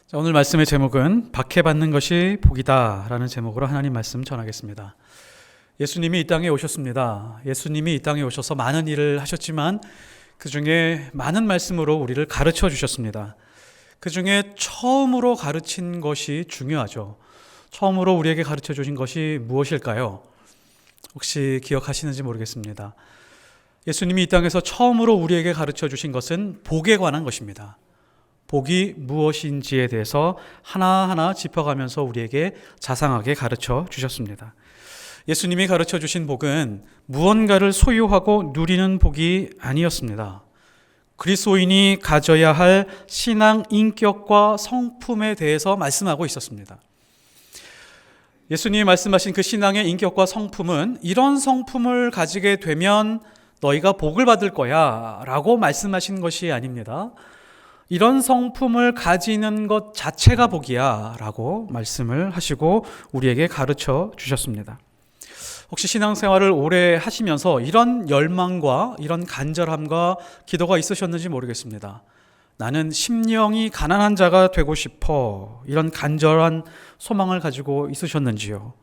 자, 오늘 말씀의 제목은 박해받는 것이 복이다 라는 제목으로 하나님 말씀 전하겠습니다. 예수님이 이 땅에 오셨습니다. 예수님이 이 땅에 오셔서 많은 일을 하셨지만 그 중에 많은 말씀으로 우리를 가르쳐 주셨습니다. 그 중에 처음으로 가르친 것이 중요하죠. 처음으로 우리에게 가르쳐 주신 것이 무엇일까요? 혹시 기억하시는지 모르겠습니다. 예수님이 이 땅에서 처음으로 우리에게 가르쳐 주신 것은 복에 관한 것입니다. 복이 무엇인지에 대해서 하나하나 짚어가면서 우리에게 자상하게 가르쳐 주셨습니다. 예수님이 가르쳐 주신 복은 무언가를 소유하고 누리는 복이 아니었습니다. 그리스도인이 가져야 할 신앙 인격과 성품에 대해서 말씀하고 있었습니다. 예수님이 말씀하신 그 신앙의 인격과 성품은 이런 성품을 가지게 되면 너희가 복을 받을 거야 라고 말씀하신 것이 아닙니다. 이런 성품을 가지는 것 자체가 복이야 라고 말씀을 하시고 우리에게 가르쳐 주셨습니다. 혹시 신앙생활을 오래 하시면서 이런 열망과 이런 간절함과 기도가 있으셨는지 모르겠습니다. 나는 심령이 가난한 자가 되고 싶어, 이런 간절한 소망을 가지고 있으셨는지요?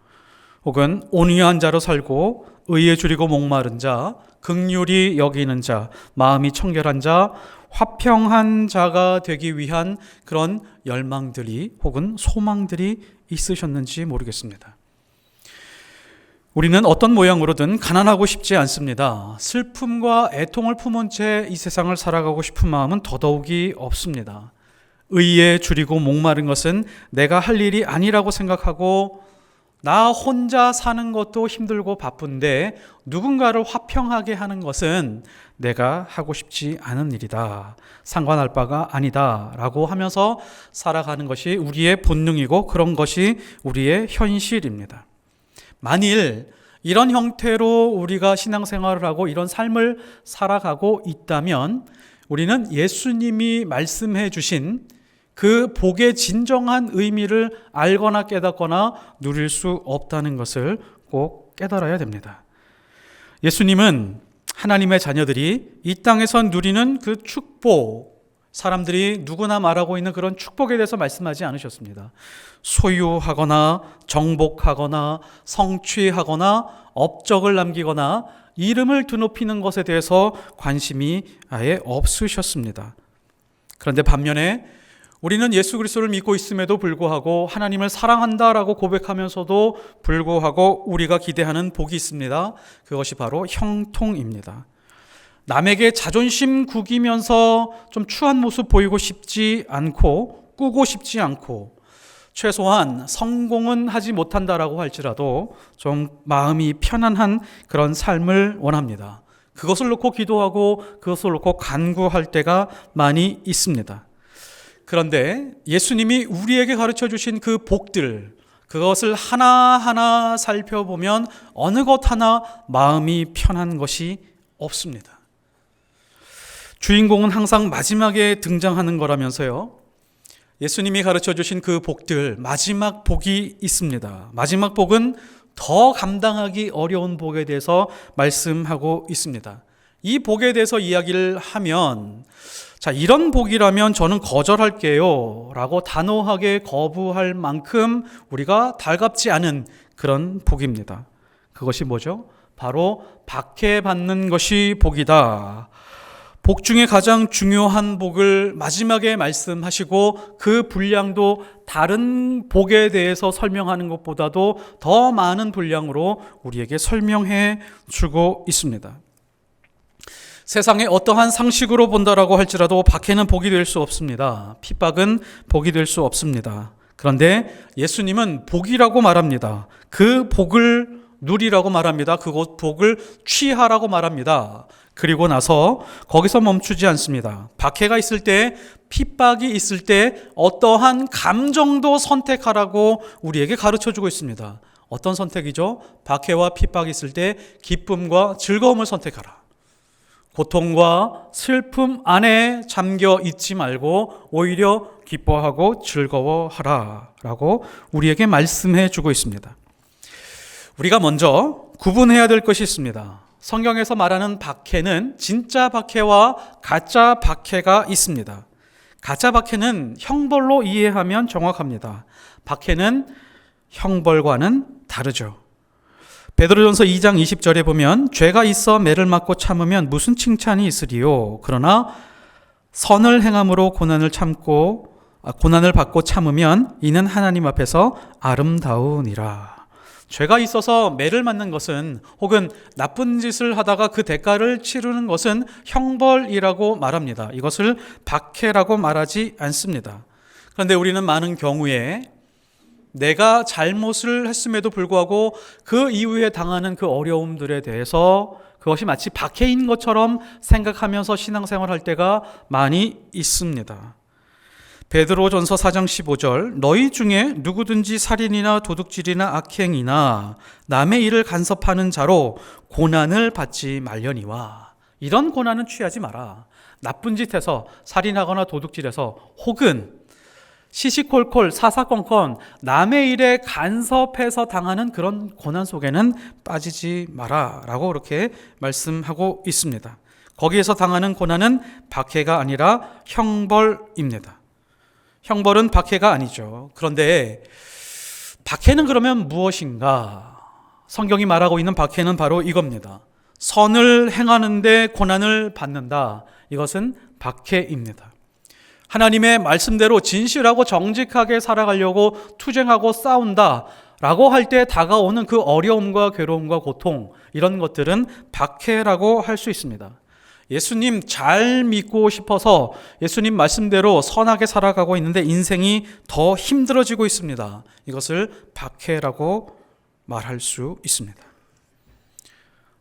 혹은 온유한 자로 살고 의에 줄이고 목마른 자, 긍휼히 여기는 자, 마음이 청결한 자, 화평한 자가 되기 위한 그런 열망들이 혹은 소망들이 있으셨는지 모르겠습니다. 우리는 어떤 모양으로든 가난하고 싶지 않습니다. 슬픔과 애통을 품은 채 이 세상을 살아가고 싶은 마음은 더더욱이 없습니다. 의에 줄이고 목마른 것은 내가 할 일이 아니라고 생각하고 나 혼자 사는 것도 힘들고 바쁜데 누군가를 화평하게 하는 것은 내가 하고 싶지 않은 일이다. 상관할 바가 아니다. 라고 하면서 살아가는 것이 우리의 본능이고 그런 것이 우리의 현실입니다. 만일 이런 형태로 우리가 신앙생활을 하고 이런 삶을 살아가고 있다면 우리는 예수님이 말씀해 주신 그 복의 진정한 의미를 알거나 깨닫거나 누릴 수 없다는 것을 꼭 깨달아야 됩니다. 예수님은 하나님의 자녀들이 이 땅에서 누리는 그 축복, 사람들이 누구나 말하고 있는 그런 축복에 대해서 말씀하지 않으셨습니다. 소유하거나 정복하거나 성취하거나 업적을 남기거나 이름을 드높이는 것에 대해서 관심이 아예 없으셨습니다. 그런데 반면에 우리는 예수 그리스도를 믿고 있음에도 불구하고 하나님을 사랑한다라고 고백하면서도 불구하고 우리가 기대하는 복이 있습니다. 그것이 바로 형통입니다. 남에게 자존심 구기면서 좀 추한 모습 보이고 싶지 않고 꾸고 싶지 않고 최소한 성공은 하지 못한다라고 할지라도 좀 마음이 편안한 그런 삶을 원합니다. 그것을 놓고 기도하고 그것을 놓고 간구할 때가 많이 있습니다. 그런데 예수님이 우리에게 가르쳐 주신 그 복들, 그것을 하나하나 살펴보면 어느 것 하나 마음이 편한 것이 없습니다. 주인공은 항상 마지막에 등장하는 거라면서요. 예수님이 가르쳐 주신 그 복들, 마지막 복이 있습니다. 마지막 복은 더 감당하기 어려운 복에 대해서 말씀하고 있습니다. 이 복에 대해서 이야기를 하면 자, 이런 복이라면 저는 거절할게요 라고 단호하게 거부할 만큼 우리가 달갑지 않은 그런 복입니다. 그것이 뭐죠? 바로 박해받는 것이 복이다. 복 중에 가장 중요한 복을 마지막에 말씀하시고 그 분량도 다른 복에 대해서 설명하는 것보다도 더 많은 분량으로 우리에게 설명해 주고 있습니다. 세상에 어떠한 상식으로 본다라고 할지라도 박해는 복이 될 수 없습니다. 핍박은 복이 될 수 없습니다. 그런데 예수님은 복이라고 말합니다. 그 복을 누리라고 말합니다. 그 복을 취하라고 말합니다. 그리고 나서 거기서 멈추지 않습니다. 박해가 있을 때, 핍박이 있을 때 어떠한 감정도 선택하라고 우리에게 가르쳐주고 있습니다. 어떤 선택이죠? 박해와 핍박이 있을 때 기쁨과 즐거움을 선택하라. 고통과 슬픔 안에 잠겨 있지 말고 오히려 기뻐하고 즐거워하라 라고 우리에게 말씀해 주고 있습니다. 우리가 먼저 구분해야 될 것이 있습니다. 성경에서 말하는 박해는 진짜 박해와 가짜 박해가 있습니다. 가짜 박해는 형벌로 이해하면 정확합니다. 박해는 형벌과는 다르죠. 베드로전서 2장 20절에 보면 죄가 있어 매를 맞고 참으면 무슨 칭찬이 있으리요. 그러나 선을 행함으로 고난을 받고 참으면 이는 하나님 앞에서 아름다우니라. 죄가 있어서 매를 맞는 것은, 혹은 나쁜 짓을 하다가 그 대가를 치르는 것은 형벌이라고 말합니다. 이것을 박해라고 말하지 않습니다. 그런데 우리는 많은 경우에 내가 잘못을 했음에도 불구하고 그 이후에 당하는 그 어려움들에 대해서 그것이 마치 박해인 것처럼 생각하면서 신앙생활할 때가 많이 있습니다. 베드로전서 4장 15절, 너희 중에 누구든지 살인이나 도둑질이나 악행이나 남의 일을 간섭하는 자로 고난을 받지 말려니와. 이런 고난은 취하지 마라. 나쁜 짓해서, 살인하거나 도둑질해서, 혹은 시시콜콜 사사건건 남의 일에 간섭해서 당하는 그런 고난 속에는 빠지지 마라 라고 그렇게 말씀하고 있습니다. 거기에서 당하는 고난은 박해가 아니라 형벌입니다. 형벌은 박해가 아니죠. 그런데 박해는 그러면 무엇인가? 성경이 말하고 있는 박해는 바로 이겁니다. 선을 행하는데 고난을 받는다. 이것은 박해입니다. 하나님의 말씀대로 진실하고 정직하게 살아가려고 투쟁하고 싸운다 라고 할 때 다가오는 그 어려움과 괴로움과 고통, 이런 것들은 박해라고 할 수 있습니다. 예수님 잘 믿고 싶어서 예수님 말씀대로 선하게 살아가고 있는데 인생이 더 힘들어지고 있습니다. 이것을 박해라고 말할 수 있습니다.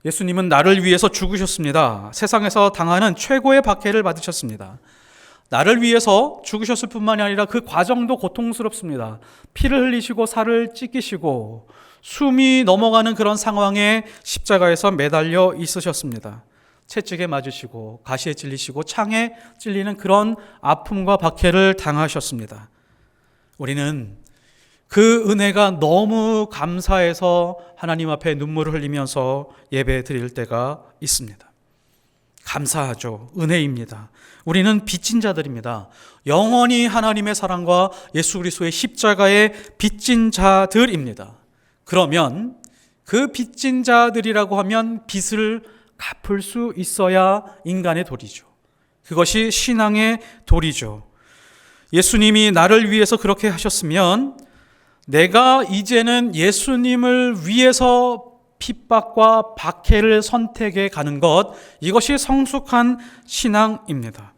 예수님은 나를 위해서 죽으셨습니다. 세상에서 당하는 최고의 박해를 받으셨습니다. 나를 위해서 죽으셨을 뿐만이 아니라 그 과정도 고통스럽습니다. 피를 흘리시고 살을 찢기시고 숨이 넘어가는 그런 상황에 십자가에서 매달려 있으셨습니다. 채찍에 맞으시고 가시에 찔리시고 창에 찔리는 그런 아픔과 박해를 당하셨습니다. 우리는 그 은혜가 너무 감사해서 하나님 앞에 눈물을 흘리면서 예배 드릴 때가 있습니다. 감사하죠. 은혜입니다. 우리는 빚진 자들입니다. 영원히 하나님의 사랑과 예수 그리스도의 십자가에 빚진 자들입니다. 그러면 그 빚진 자들이라고 하면 빚을 갚을 수 있어야 인간의 도리죠. 그것이 신앙의 도리죠. 예수님이 나를 위해서 그렇게 하셨으면 내가 이제는 예수님을 위해서 핍박과 박해를 선택해 가는 것, 이것이 성숙한 신앙입니다.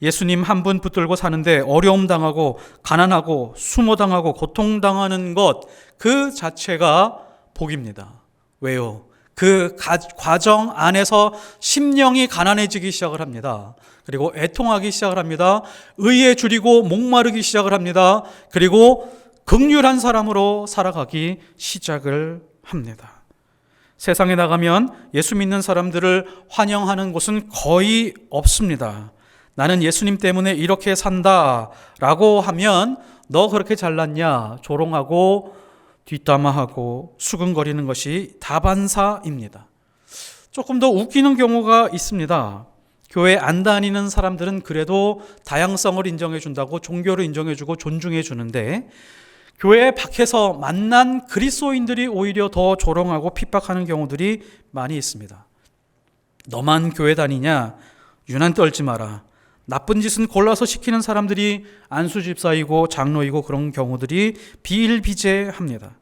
예수님 한 분 붙들고 사는데 어려움 당하고 가난하고 수모당하고 고통당하는 것, 그 자체가 복입니다. 왜요? 그 과정 안에서 심령이 가난해지기 시작을 합니다. 그리고 애통하기 시작을 합니다. 의에 줄이고 목마르기 시작을 합니다. 그리고 긍휼한 사람으로 살아가기 시작을 합니다. 세상에 나가면 예수 믿는 사람들을 환영하는 곳은 거의 없습니다. 나는 예수님 때문에 이렇게 산다 라고 하면 너 그렇게 잘났냐 조롱하고 뒷담화하고 수근거리는 것이 다반사입니다. 조금 더 웃기는 경우가 있습니다. 교회 안 다니는 사람들은 그래도 다양성을 인정해 준다고 종교를 인정해 주고 존중해 주는데, 교회 밖에서 만난 그리스도인들이 오히려 더 조롱하고 핍박하는 경우들이 많이 있습니다. 너만 교회 다니냐? 유난 떨지 마라. 나쁜 짓은 골라서 시키는 사람들이 안수집사이고 장로이고 그런 경우들이 비일비재합니다.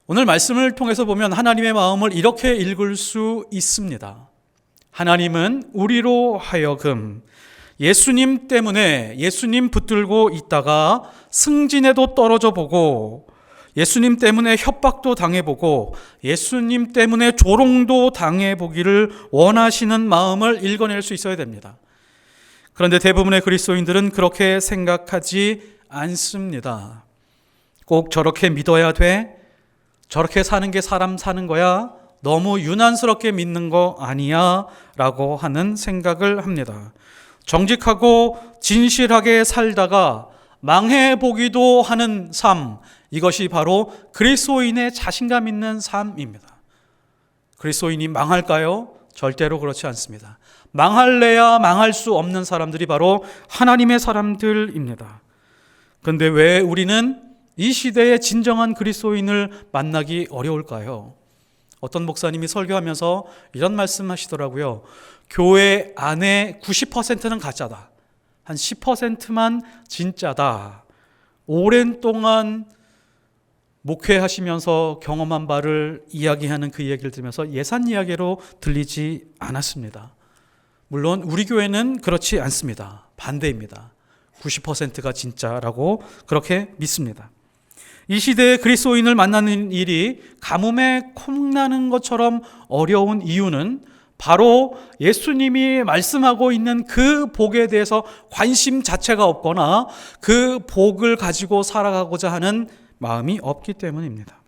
오늘 말씀을 통해서 보면 하나님의 마음을 이렇게 읽을 수 있습니다. 하나님은 우리로 하여금 예수님 때문에 예수님 붙들고 있다가 승진에도 떨어져 보고, 예수님 때문에 협박도 당해보고, 예수님 때문에 조롱도 당해보기를 원하시는 마음을 읽어낼 수 있어야 됩니다. 그런데 대부분의 그리스도인들은 그렇게 생각하지 않습니다. 꼭 저렇게 믿어야 돼? 저렇게 사는 게 사람 사는 거야? 너무 유난스럽게 믿는 거 아니야? 라고 하는 생각을 합니다. 정직하고 진실하게 살다가 망해보기도 하는 삶, 이것이 바로 그리스도인의 자신감 있는 삶입니다. 그리스도인이 망할까요? 절대로 그렇지 않습니다. 망할래야 망할 수 없는 사람들이 바로 하나님의 사람들입니다. 그런데 왜 우리는 이 시대의 진정한 그리스도인을 만나기 어려울까요? 어떤 목사님이 설교하면서 이런 말씀하시더라고요. 교회 안에 90%는 가짜다. 한 10%만 진짜다. 오랜 동안 목회하시면서 경험한 바를 이야기하는 그 이야기를 들으면서 예산 이야기로 들리지 않았습니다. 물론 우리 교회는 그렇지 않습니다. 반대입니다. 90%가 진짜라고 그렇게 믿습니다. 이 시대의 그리스도인을 만나는 일이 가뭄에 콩나는 것처럼 어려운 이유는 바로 예수님이 말씀하고 있는 그 복에 대해서 관심 자체가 없거나 그 복을 가지고 살아가고자 하는 마음이 없기 때문입니다.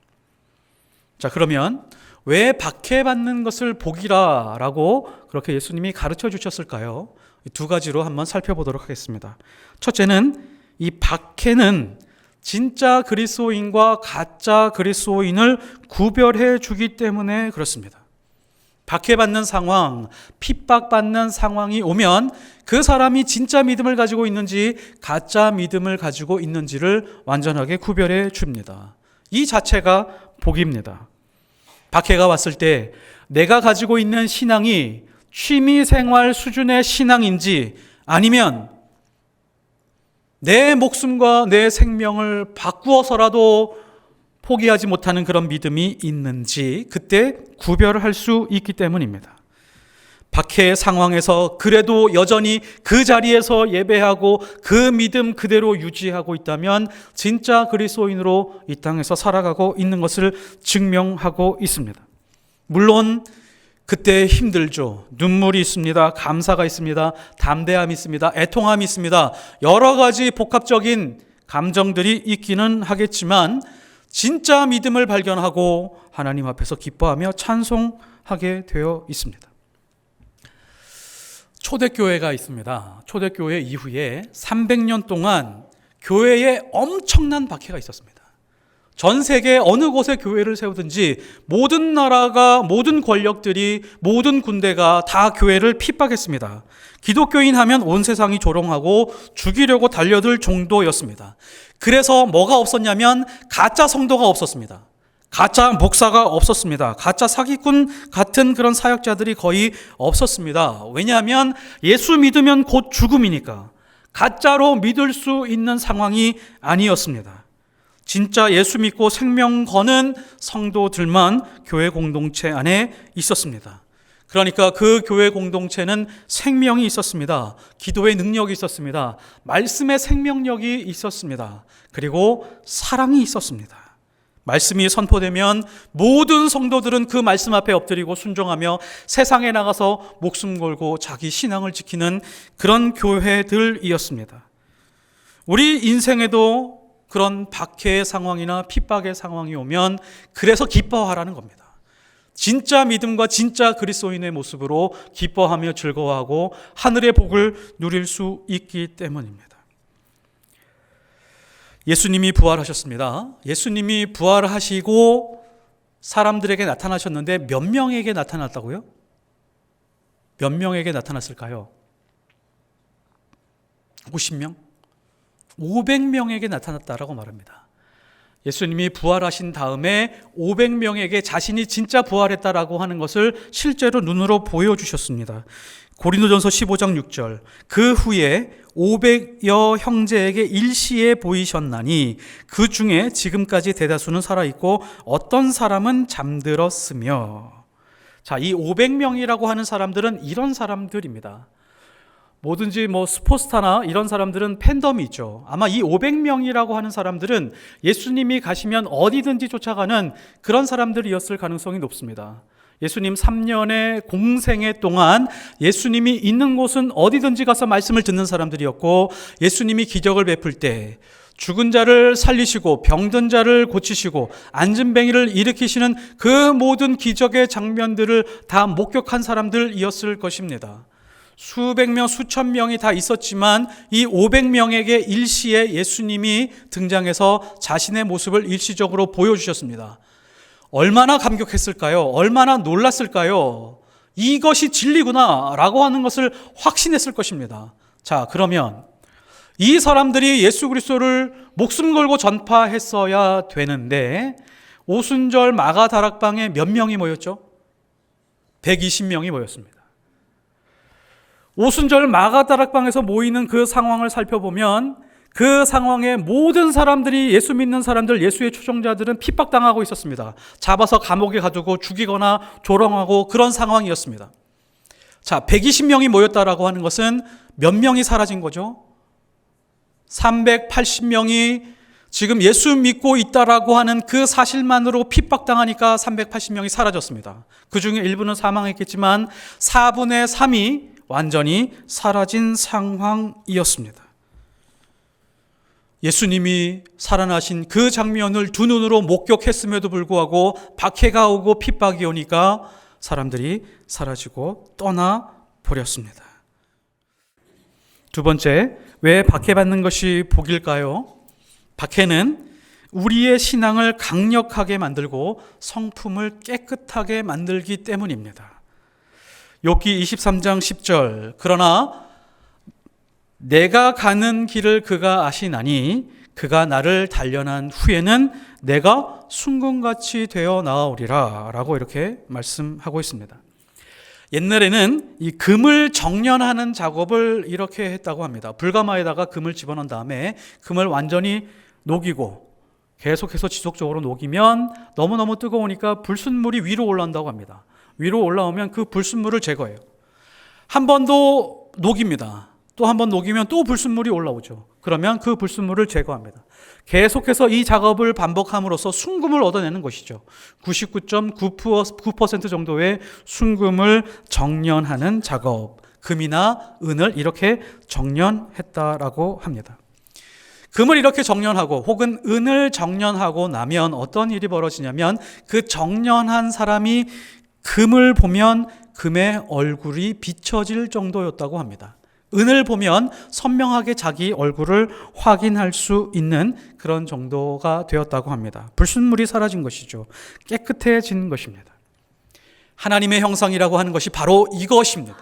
자, 그러면 왜 박해받는 것을 복이라고 그렇게 예수님이 가르쳐 주셨을까요? 두 가지로 한번 살펴보도록 하겠습니다. 첫째는 이 박해는 진짜 그리스도인과 가짜 그리스도인을 구별해 주기 때문에 그렇습니다. 박해받는 상황, 핍박받는 상황이 오면 그 사람이 진짜 믿음을 가지고 있는지 가짜 믿음을 가지고 있는지를 완전하게 구별해 줍니다. 이 자체가 복입니다. 박해가 왔을 때 내가 가지고 있는 신앙이 취미생활 수준의 신앙인지 아니면 내 목숨과 내 생명을 바꾸어서라도 포기하지 못하는 그런 믿음이 있는지 그때 구별을 할 수 있기 때문입니다. 박해의 상황에서 그래도 여전히 그 자리에서 예배하고 그 믿음 그대로 유지하고 있다면 진짜 그리스도인으로 이 땅에서 살아가고 있는 것을 증명하고 있습니다. 물론 그때 힘들죠. 눈물이 있습니다. 감사가 있습니다. 담대함이 있습니다. 애통함이 있습니다. 여러 가지 복합적인 감정들이 있기는 하겠지만 진짜 믿음을 발견하고 하나님 앞에서 기뻐하며 찬송하게 되어 있습니다. 초대교회가 있습니다. 초대교회 이후에 300년 동안 교회에 엄청난 박해가 있었습니다. 전 세계 어느 곳에 교회를 세우든지 모든 나라가, 모든 권력들이, 모든 군대가 다 교회를 핍박했습니다. 기독교인 하면 온 세상이 조롱하고 죽이려고 달려들 정도였습니다. 그래서 뭐가 없었냐면 가짜 성도가 없었습니다. 가짜 목사가 없었습니다. 가짜 사기꾼 같은 그런 사역자들이 거의 없었습니다. 왜냐하면 예수 믿으면 곧 죽음이니까 가짜로 믿을 수 있는 상황이 아니었습니다. 진짜 예수 믿고 생명 거는 성도들만 교회 공동체 안에 있었습니다. 그러니까 그 교회 공동체는 생명이 있었습니다. 기도의 능력이 있었습니다. 말씀의 생명력이 있었습니다. 그리고 사랑이 있었습니다. 말씀이 선포되면 모든 성도들은 그 말씀 앞에 엎드리고 순종하며 세상에 나가서 목숨 걸고 자기 신앙을 지키는 그런 교회들이었습니다. 우리 인생에도 그런 박해의 상황이나 핍박의 상황이 오면 그래서 기뻐하라는 겁니다. 진짜 믿음과 진짜 그리스도인의 모습으로 기뻐하며 즐거워하고 하늘의 복을 누릴 수 있기 때문입니다. 예수님이 부활하셨습니다. 예수님이 부활하시고 사람들에게 나타나셨는데 몇 명에게 나타났다고요? 몇 명에게 나타났을까요? 50명? 500명에게 나타났다라고 말합니다. 예수님이 부활하신 다음에 500명에게 자신이 진짜 부활했다라고 하는 것을 실제로 눈으로 보여주셨습니다. 고린도전서 15장 6절 그 후에 500여 형제에게 일시에 보이셨나니 그 중에 지금까지 대다수는 살아있고 어떤 사람은 잠들었으며. 자, 이 500명이라고 하는 사람들은 이런 사람들입니다. 뭐든지 스포츠스타나 이런 사람들은 팬덤이 있죠. 아마 이 500명이라고 하는 사람들은 예수님이 가시면 어디든지 쫓아가는 그런 사람들이었을 가능성이 높습니다. 예수님 3년의 공생애 동안 예수님이 있는 곳은 어디든지 가서 말씀을 듣는 사람들이었고 예수님이 기적을 베풀 때 죽은 자를 살리시고 병든 자를 고치시고 안진뱅이를 일으키시는 그 모든 기적의 장면들을 다 목격한 사람들이었을 것입니다. 수백 명, 수천 명이 다 있었지만 이 500명에게 일시에 예수님이 등장해서 자신의 모습을 일시적으로 보여주셨습니다. 얼마나 감격했을까요? 얼마나 놀랐을까요? 이것이 진리구나 라고 하는 것을 확신했을 것입니다. 자, 그러면 이 사람들이 예수 그리스도를 목숨 걸고 전파했어야 되는데 오순절 마가다락방에 몇 명이 모였죠? 120명이 모였습니다. 오순절 마가다락방에서 모이는 그 상황을 살펴보면 그 상황에 모든 사람들이, 예수 믿는 사람들, 예수의 추종자들은 핍박당하고 있었습니다. 잡아서 감옥에 가두고 죽이거나 조롱하고 그런 상황이었습니다. 자, 120명이 모였다라고 하는 것은 몇 명이 사라진 거죠? 380명이 지금 예수 믿고 있다라고 하는 그 사실만으로 핍박당하니까 380명이 사라졌습니다. 그 중에 일부는 사망했겠지만 4분의 3이 완전히 사라진 상황이었습니다. 예수님이 살아나신 그 장면을 두 눈으로 목격했음에도 불구하고 박해가 오고 핍박이 오니까 사람들이 사라지고 떠나버렸습니다. 두 번째, 왜 박해받는 것이 복일까요? 박해는 우리의 신앙을 강력하게 만들고 성품을 깨끗하게 만들기 때문입니다. 욥기 23장 10절, 그러나 내가 가는 길을 그가 아시나니 그가 나를 단련한 후에는 내가 순금같이 되어 나아오리라 라고 이렇게 말씀하고 있습니다. 옛날에는 이 금을 정련하는 작업을 이렇게 했다고 합니다. 불가마에다가 금을 집어넣은 다음에 금을 완전히 녹이고 계속해서 지속적으로 녹이면 너무너무 뜨거우니까 불순물이 위로 올라온다고 합니다. 위로 올라오면 그 불순물을 제거해요. 한 번 더 녹입니다. 또 한 번 녹이면 또 불순물이 올라오죠. 그러면 그 불순물을 제거합니다. 계속해서 이 작업을 반복함으로써 순금을 얻어내는 것이죠. 99.9% 정도의 순금을 정련하는 작업, 금이나 은을 이렇게 정련했다라고 합니다. 금을 이렇게 정련하고 혹은 은을 정련하고 나면 어떤 일이 벌어지냐면 그 정련한 사람이 금을 보면 금의 얼굴이 비춰질 정도였다고 합니다. 은을 보면 선명하게 자기 얼굴을 확인할 수 있는 그런 정도가 되었다고 합니다. 불순물이 사라진 것이죠. 깨끗해진 것입니다. 하나님의 형상이라고 하는 것이 바로 이것입니다.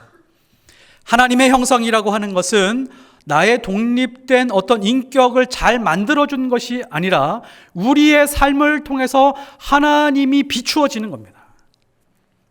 하나님의 형상이라고 하는 것은 나의 독립된 어떤 인격을 잘 만들어준 것이 아니라 우리의 삶을 통해서 하나님이 비추어지는 겁니다.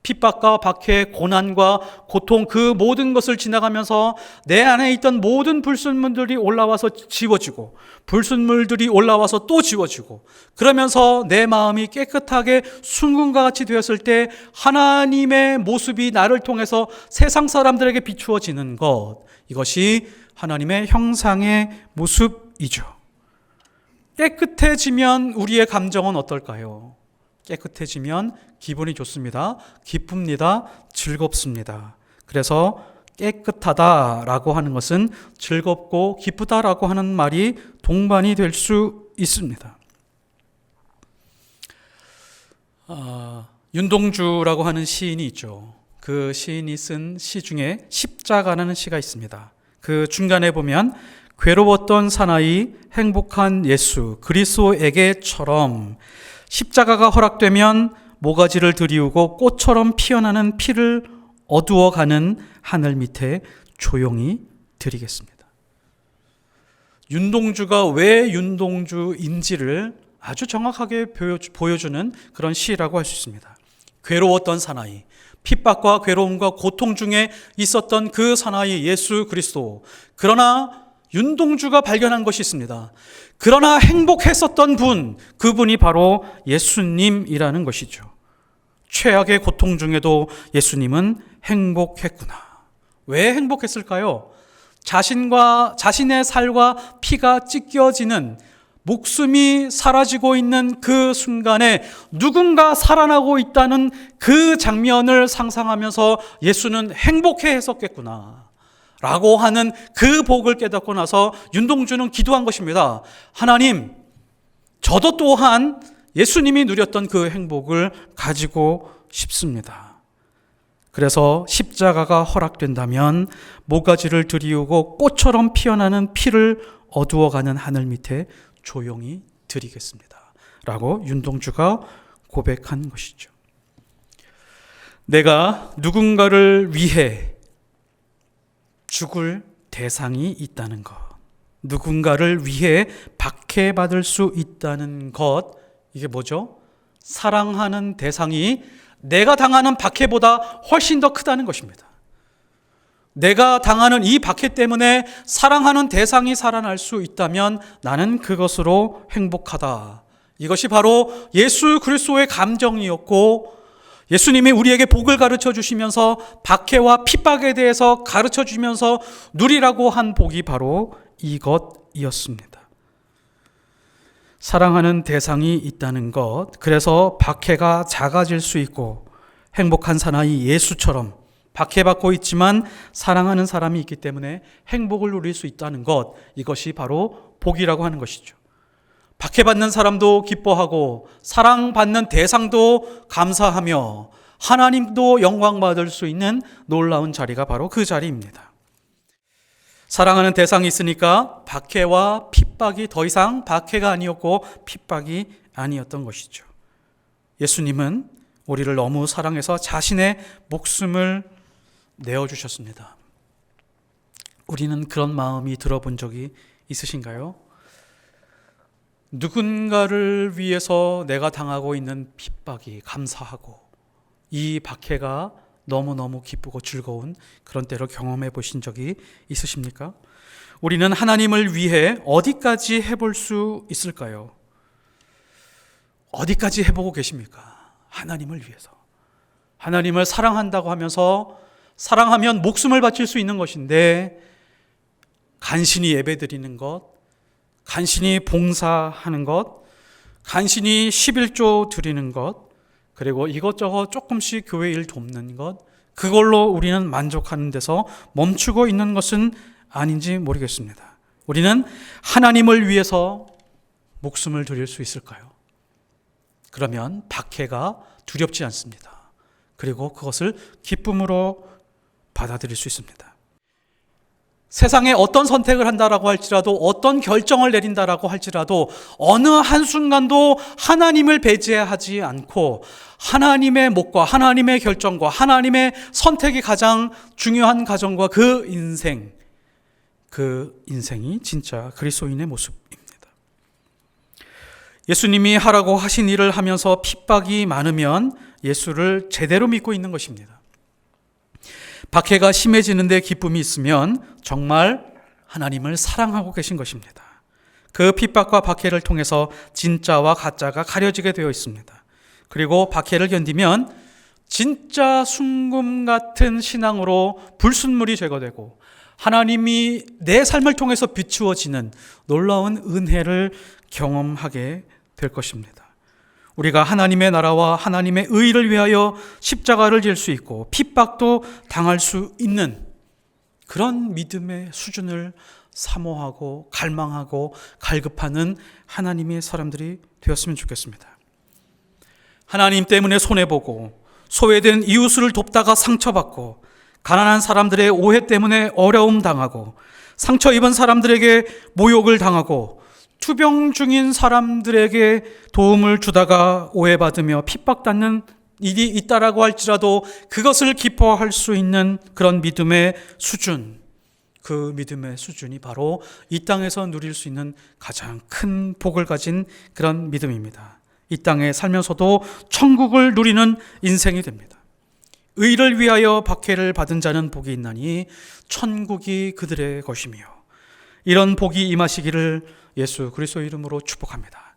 핍박과 박해, 고난과 고통, 그 모든 것을 지나가면서 내 안에 있던 모든 불순물들이 올라와서 지워지고 불순물들이 올라와서 또 지워지고 그러면서 내 마음이 깨끗하게 순금과 같이 되었을 때 하나님의 모습이 나를 통해서 세상 사람들에게 비추어지는 것, 이것이 하나님의 형상의 모습이죠. 깨끗해지면 우리의 감정은 어떨까요? 깨끗해지면 기분이 좋습니다. 기쁩니다. 즐겁습니다. 그래서 깨끗하다라고 하는 것은 즐겁고 기쁘다라고 하는 말이 동반이 될 수 있습니다. 윤동주라고 하는 시인이 있죠. 그 시인이 쓴 시 중에 십자가라는 시가 있습니다. 그 중간에 보면 괴로웠던 사나이 행복한 예수 그리스도에게처럼 십자가가 허락되면 모가지를 들이우고 꽃처럼 피어나는 피를 어두워가는 하늘 밑에 조용히 드리겠습니다. 윤동주가 왜 윤동주인지를 아주 정확하게 보여주는 그런 시라고 할 수 있습니다. 괴로웠던 사나이, 핍박과 괴로움과 고통 중에 있었던 그 사나이 예수 그리스도. 그러나 윤동주가 발견한 것이 있습니다. 그러나 행복했었던 분, 그분이 바로 예수님이라는 것이죠. 최악의 고통 중에도 예수님은 행복했구나. 왜 행복했을까요? 자신의 살과 피가 찢겨지는, 목숨이 사라지고 있는 그 순간에 누군가 살아나고 있다는 그 장면을 상상하면서 예수는 행복해 했었겠구나 라고 하는 그 복을 깨닫고 나서 윤동주는 기도한 것입니다. 하나님, 저도 또한 예수님이 누렸던 그 행복을 가지고 싶습니다. 그래서 십자가가 허락된다면 모가지를 들이우고 꽃처럼 피어나는 피를 어두워가는 하늘 밑에 조용히 드리겠습니다 라고 윤동주가 고백한 것이죠. 내가 누군가를 위해 죽을 대상이 있다는 것, 누군가를 위해 박해받을 수 있다는 것, 이게 뭐죠? 사랑하는 대상이 내가 당하는 박해보다 훨씬 더 크다는 것입니다. 내가 당하는 이 박해 때문에 사랑하는 대상이 살아날 수 있다면 나는 그것으로 행복하다. 이것이 바로 예수 그리스도의 감정이었고, 예수님이 우리에게 복을 가르쳐 주시면서 박해와 핍박에 대해서 가르쳐 주면서 누리라고 한 복이 바로 이것이었습니다. 사랑하는 대상이 있다는 것, 그래서 박해가 작아질 수 있고, 행복한 사나이 예수처럼 박해받고 있지만 사랑하는 사람이 있기 때문에 행복을 누릴 수 있다는 것, 이것이 바로 복이라고 하는 것이죠. 박해받는 사람도 기뻐하고 사랑받는 대상도 감사하며 하나님도 영광받을 수 있는 놀라운 자리가 바로 그 자리입니다. 사랑하는 대상이 있으니까 박해와 핍박이 더 이상 박해가 아니었고 핍박이 아니었던 것이죠. 예수님은 우리를 너무 사랑해서 자신의 목숨을 내어주셨습니다. 우리는 그런 마음이 들어본 적이 있으신가요? 누군가를 위해서 내가 당하고 있는 핍박이 감사하고 이 박해가 너무너무 기쁘고 즐거운 그런 때를 경험해 보신 적이 있으십니까? 우리는 하나님을 위해 어디까지 해볼 수 있을까요? 어디까지 해보고 계십니까? 하나님을 위해서. 하나님을 사랑한다고 하면서 사랑하면 목숨을 바칠 수 있는 것인데 간신히 예배드리는 것, 간신히 봉사하는 것, 간신히 11조 드리는 것, 그리고 이것저것 조금씩 교회 일 돕는 것, 그걸로 우리는 만족하는 데서 멈추고 있는 것은 아닌지 모르겠습니다. 우리는 하나님을 위해서 목숨을 드릴 수 있을까요? 그러면 박해가 두렵지 않습니다. 그리고 그것을 기쁨으로 받아들일 수 있습니다. 세상에 어떤 선택을 한다라고 할지라도, 어떤 결정을 내린다라고 할지라도 어느 한순간도 하나님을 배제하지 않고 하나님의 목과 하나님의 결정과 하나님의 선택이 가장 중요한 가정과 그 인생이 진짜 그리스도인의 모습입니다. 예수님이 하라고 하신 일을 하면서 핍박이 많으면 예수를 제대로 믿고 있는 것입니다. 박해가 심해지는데 기쁨이 있으면 정말 하나님을 사랑하고 계신 것입니다. 그 핍박과 박해를 통해서 진짜와 가짜가 가려지게 되어 있습니다. 그리고 박해를 견디면 진짜 순금 같은 신앙으로 불순물이 제거되고 하나님이 내 삶을 통해서 비추어지는 놀라운 은혜를 경험하게 될 것입니다. 우리가 하나님의 나라와 하나님의 의를 위하여 십자가를 질 수 있고 핍박도 당할 수 있는 그런 믿음의 수준을 사모하고 갈망하고 갈급하는 하나님의 사람들이 되었으면 좋겠습니다. 하나님 때문에 손해보고 소외된 이웃을 돕다가 상처받고 가난한 사람들의 오해 때문에 어려움 당하고 상처 입은 사람들에게 모욕을 당하고 투병 중인 사람들에게 도움을 주다가 오해받으며 핍박받는 일이 있다라고 할지라도 그것을 기뻐할 수 있는 그런 믿음의 수준, 그 믿음의 수준이 바로 이 땅에서 누릴 수 있는 가장 큰 복을 가진 그런 믿음입니다. 이 땅에 살면서도 천국을 누리는 인생이 됩니다. 의를 위하여 박해를 받은 자는 복이 있나니 천국이 그들의 것이며, 이런 복이 임하시기를 예수 그리스도 이름으로 축복합니다.